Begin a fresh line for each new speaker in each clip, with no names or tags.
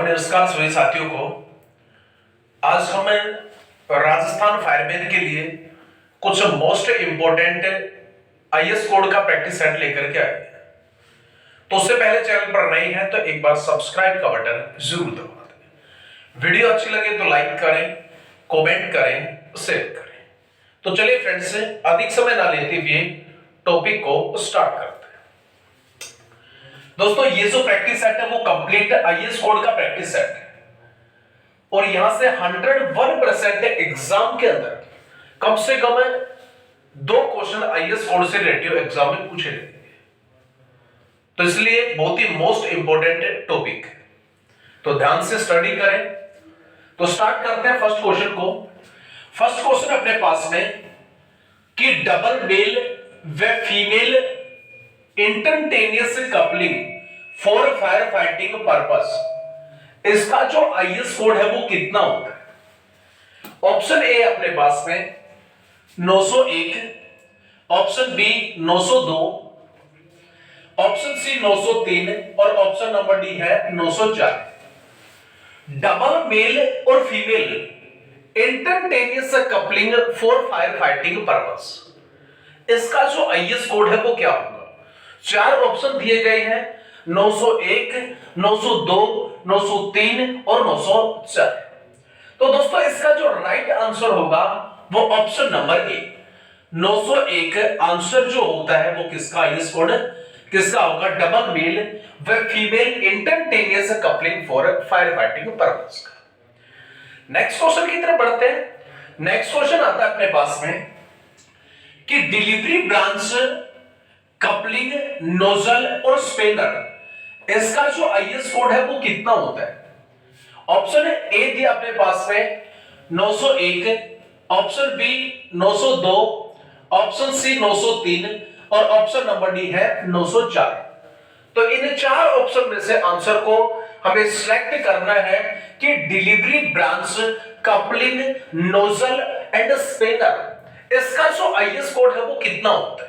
अपने नमस्कार सभी साथियों को। आज हम राजस्थान फायरमैन के लिए कुछ मोस्ट इंपोर्टेंट आईएएस कोड का प्रैक्टिस सेट लेकर के आए। तो उससे पहले चैनल पर नए हैं तो एक बार सब्सक्राइब का बटन जरूर दबा दें। वीडियो अच्छी लगे तो लाइक करें, कमेंट करें, शेयर करें। तो चलिए फ्रेंड्स, अधिक समय ना लेते हुए टॉपिक को स्टार्ट करते हैं। दोस्तों, ये जो प्रैक्टिस सेट है वो कंप्लीट आईएएस कोड का प्रैक्टिस सेट है और यहां से 101% एग्जाम के अंदर कम से कम 2 क्वेश्चन आईएएस कोड से रिलेटेड एग्जाम में पूछे जाएंगे। तो इसलिए बहुत ही मोस्ट इंपोर्टेंट टॉपिक है, तो ध्यान से स्टडी करें। तो स्टार्ट करते हैं फर्स्ट क्वेश्चन को। फर्स्ट क्वेश्चन अपने पास में कि डबल मेल व female instantaneous coupling for fire fighting purpose, इसका जो आईएएस कोड है वो कितना होता है? ऑप्शन ए अपने पास में 901, ऑप्शन बी 902, ऑप्शन सी 903 और ऑप्शन नंबर डी है 904। डबल मेल और female instantaneous coupling for fire fighting purpose, इसका जो आईएएस कोड है वो क्या होगा? 4 ऑप्शन दिए गए हैं, 901, 902, 903 और 904। तो दोस्तों, इसका जो राइट आंसर होगा वो ऑप्शन नंबर ए 901 आंसर जो होता है वो किसका आईएएस कोड किसका होगा? डबल मेल व female instantaneous coupling for fire fighting purpose का। नेक्स्ट क्वेश्चन की तरफ बढ़ते हैं। नेक्स्ट क्वेश्चन आता है अपने पास में कि डिलीवरी ब्रांच, कपलिंग, नोजल और स्पेनर, इसका जो आईएएस कोड है वो कितना होता है? ऑप्शन ए दिया अपने पास में 901, ऑप्शन बी 902, ऑप्शन सी 903 और ऑप्शन नंबर डी है 904। तो इन 4 ऑप्शन में से आंसर को हमें सिलेक्ट करना है कि delivery branch, coupling, nozzle and spanner, इसका जो आईएएस कोड है वो कितना होता है?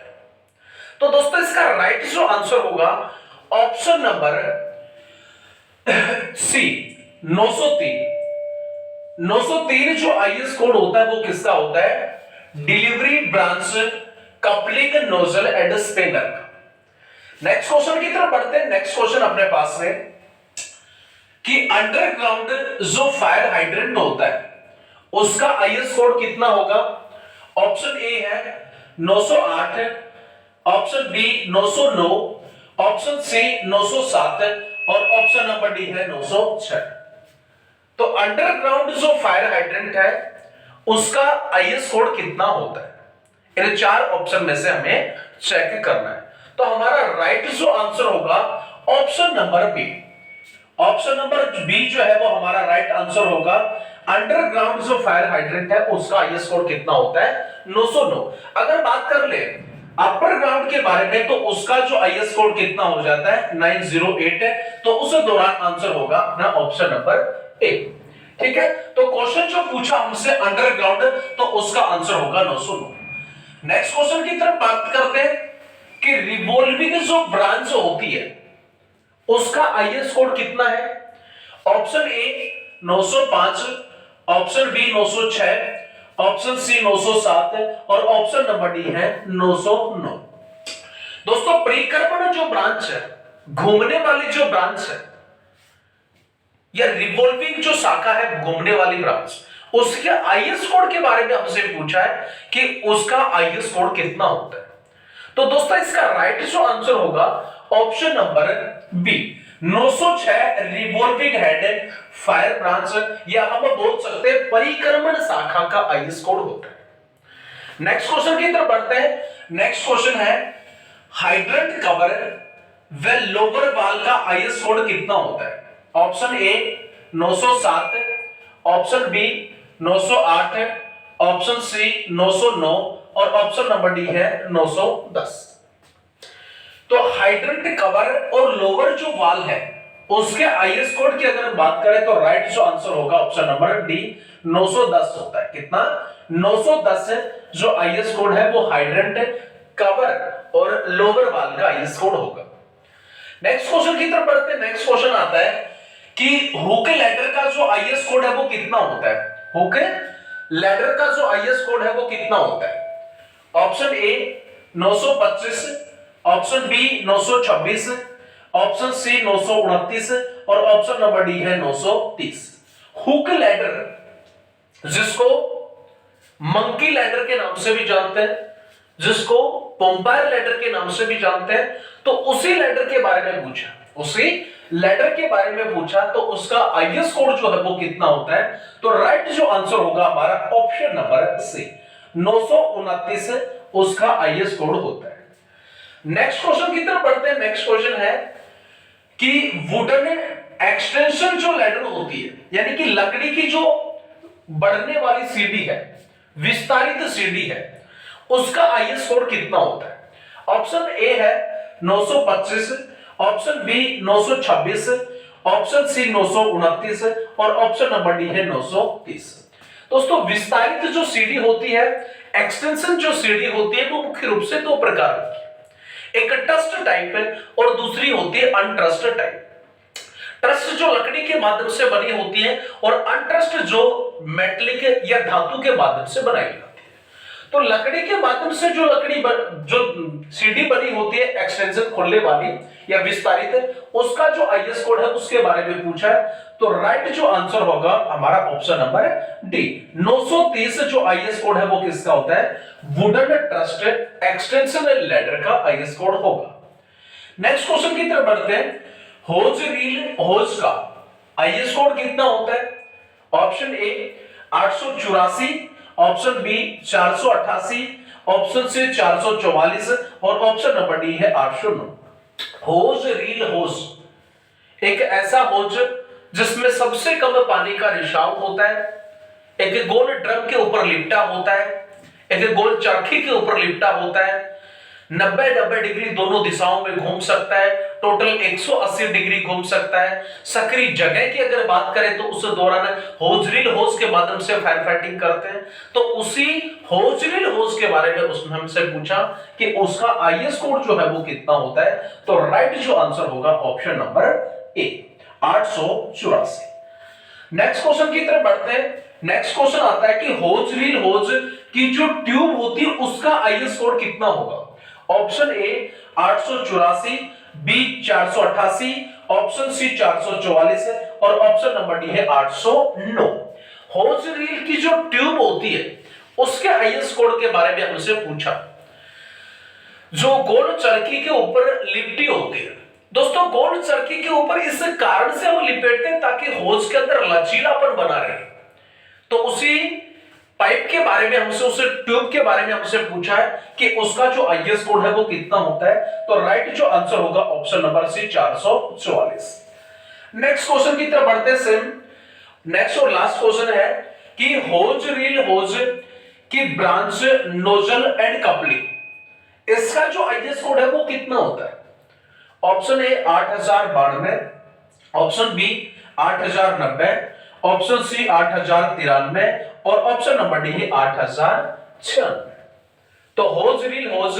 तो दोस्तों, इसका राइट जो आंसर होगा ऑप्शन नंबर सी 903। 903 जो आईएएस कोड होता है वो किसका होता है? Delivery branch, coupling, nozzle and spanner का। नेक्स्ट क्वेश्चन की तरफ बढ़ते हैं। नेक्स्ट क्वेश्चन अपने पास में कि अंडरग्राउंड जो फायर हाइड्रेंट होता है उसका आईएएस कोड कितना होगा? ऑप्शन ए है 908, ऑप्शन बी 909, ऑप्शन सी 907 और ऑप्शन नंबर डी है 906। तो अंडरग्राउंड जो फायर हाइड्रेंट है उसका आईएएस कोड कितना होता है? इन 4 ऑप्शन में से हमें चेक करना है। तो हमारा राइट जो आंसर होगा option number B. Option number B जो है वो हमारा राइट आंसर होगा। अंडरग्राउंड जो फायर हाइड्रेंट है उसका आईएएस कोड कितना होता है? 909। अगर बात कर ले अपर ग्राउंड के बारे में तो उसका जो आईएएस कोड कितना हो जाता है? 908 है। तो उस दौरान आंसर होगा अपना ऑप्शन नंबर ए। ठीक है, तो क्वेश्चन जो पूछा हमसे अंडरग्राउंड, तो उसका आंसर होगा 909। नेक्स्ट क्वेश्चन की तरफ बात करते हैं कि रिवॉल्विंग जो ब्रांच होती है उसका आईएएस कोड कितना है? Option A 905, option B 906, option C 907 और ऑप्शन नंबर डी है 909। दोस्तों, परिक्रमण जो ब्रांच है, घूमने वाली जो ब्रांच है या रिवॉल्विंग जो शाखा है, घूमने वाली ब्रांच, उसके आईएएस कोड के बारे में हमसे पूछा है कि उसका आईएएस कोड कितना होता है। तो दोस्तों, इसका राइट जो आंसर होगा option number B 906 revolving head fire branch, या हम बोल सकते हैं परिक्रमण शाखा का आईएएस कोड होता है। नेक्स्ट क्वेश्चन की तरफ बढ़ते हैं। नेक्स्ट क्वेश्चन है हाइड्रेंट कवर व लोअर वाल का आईएएस कोड कितना होता है? Option A 907, option B 908, option C 909 और ऑप्शन नंबर डी है 910। तो हाइड्रेंट कवर और लोअर जो वाल है उसके आईएएस कोड की अगर बात करें तो राइट जो आंसर होगा ऑप्शन नंबर डी 910 होता है। कितना? 910 जो आईएएस कोड है वो हाइड्रेंट कवर और लोअर वाल का आईएएस कोड होगा। नेक्स्ट क्वेश्चन की तरफ बढ़ते हैं। नेक्स्ट क्वेश्चन आता है कि हुक लैडर का जो आईएस कोड है वो कितना होता है, हुक लैडर का जो आईएस कोड है वो कितना होता है। Option A 925, option B 926, option C 929 और ऑप्शन नंबर डी है 930। हुक लैडर जिसको मंकी लैडर के नाम से भी जानते हैं, जिसको पोम्पायर लैडर के नाम से भी जानते हैं, तो उसी लैडर के बारे में पूछा, उसी लैडर के बारे में पूछा तो उसका आईएस कोड जो है वो कितना होता है। तो राइट जो आंसर होगा हमारा ऑप्शन नंबर सी 929 उसका आईएस कोड होता है। नेक्स्ट क्वेश्चन की तरफ बढ़ते हैं। नेक्स्ट क्वेश्चन है कि वुडन एक्सटेंशन जो लैडर होती है, यानी कि लकड़ी की जो बढ़ने वाली सीढ़ी है, विस्तारित सीढ़ी है, उसका आईएस कोड कितना होता है। ऑप्शन ए है 925, ऑप्शन बी 926, ऑप्शन सी 929 और ऑप्शन नंबर डी है 930। दोस्तों विस्तारित जो सीढ़ी होती है, एक्सटेंशन जो सीढ़ी होती है, वो मुख्य रूप से दो प्रकार की, एक ट्रस्ट टाइप है और दूसरी होती है अनट्रस्ट टाइप। ट्रस्ट जो लकड़ी के माध्यम से बनी होती है और अनट्रस्ट जो मेटलिक या धातु के माध्यम से बनाई जाती है। तो लकड़ी के माध्यम से जो जो सीढ़ी बनी होती है, एक्सटेंशन खोलने वाली या विस्तारित, उसका जो आईएस कोड है उसके बारे में पूछा है। तो राइट जो आंसर होगा हमारा ऑप्शन नंबर डी 930 जो आईएस कोड है वो किसका होता है, वुडन ट्रस्ट एक्सटेंशन लैडर का आईएस कोड होगा। नेक्स्ट क्वेश्चन की तरफ बढ़ते हैं। होज रील होज का आईएस कोड कितना होता है। Option A 884, option B 488, option C 444 और ऑप्शन नंबर डी है 809। होज रील होज एक ऐसा होज जिसमें सबसे कम पानी का रिसाव होता है, एक गोल ड्रम के ऊपर लिपटा होता है, एक गोल चरखी के ऊपर लिपटा होता है, 90 डिग्री दोनों दिशाओं में घूम सकता है, टोटल 180 डिग्री घूम सकता है। सक्रिय जगह की अगर बात करें तो उस दौरान होजरील होज के माध्यम से फायर फाइटिंग करते हैं। तो उसी होजरील होज के बारे में उसने हमसे पूछा कि उसका आईएस कोड जो है वो कितना होता है। तो राइट जो आंसर होगा option number A 884। Next question की तरफ बढ़ते हैं। नेक्स्ट क्वेश्चन आता है कि होजरील होज की जो ट्यूब होती है उसका आईएस कोड कितना होगा। Option A 884, B 488, option C 444 और ऑप्शन नंबर डी है 809। होज रील की जो ट्यूब होती है उसके आईएस कोड के बारे में हमसे पूछा, जो गोल चरखी के ऊपर लिपटी होती है। दोस्तों गोल चरखी के ऊपर इस कारण से हम लिपेटते हैं ताकि होज के अंदर लचीलापन बना रहे। तो उसी पाइप के बारे में हमसे, उस ट्यूब के बारे में हमसे पूछा है कि उसका जो आईएस कोड है वो कितना होता है। तो राइट जो आंसर होगा option number C 444। Next question की तरफ बढ़ते हैं। सेम नेक्स्ट और लास्ट क्वेश्चन है कि होज रील होज की ब्रांच नोजल एंड कपलिंग, इसका जो आईएस कोड है वो कितना होता है। Option A 8092, option B 8090, option C 8093 और ऑप्शन नंबर डी है 8096। तो होज रील होज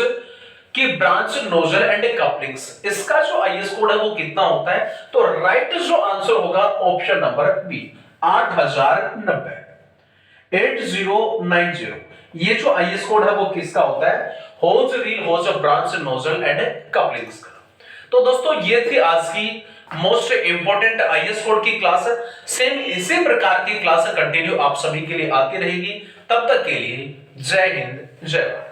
की ब्रांच नोजल एंड कपलिंग्स, इसका जो आईएस कोड है वो कितना होता है। तो राइट जो आंसर होगा ऑप्शन नंबर बी 8090 8090। ये जो आईएस कोड है वो किसका होता है, hose reel hose branch nozzle and couplings का। तो दोस्तों ये थी आज की मोस्ट इंपोर्टेंट आईएस कोड की क्लास। सेम इसी प्रकार की क्लास कंटिन्यू आप सभी के लिए आती रहेगी। तब तक के लिए जय हिंद जय भारत।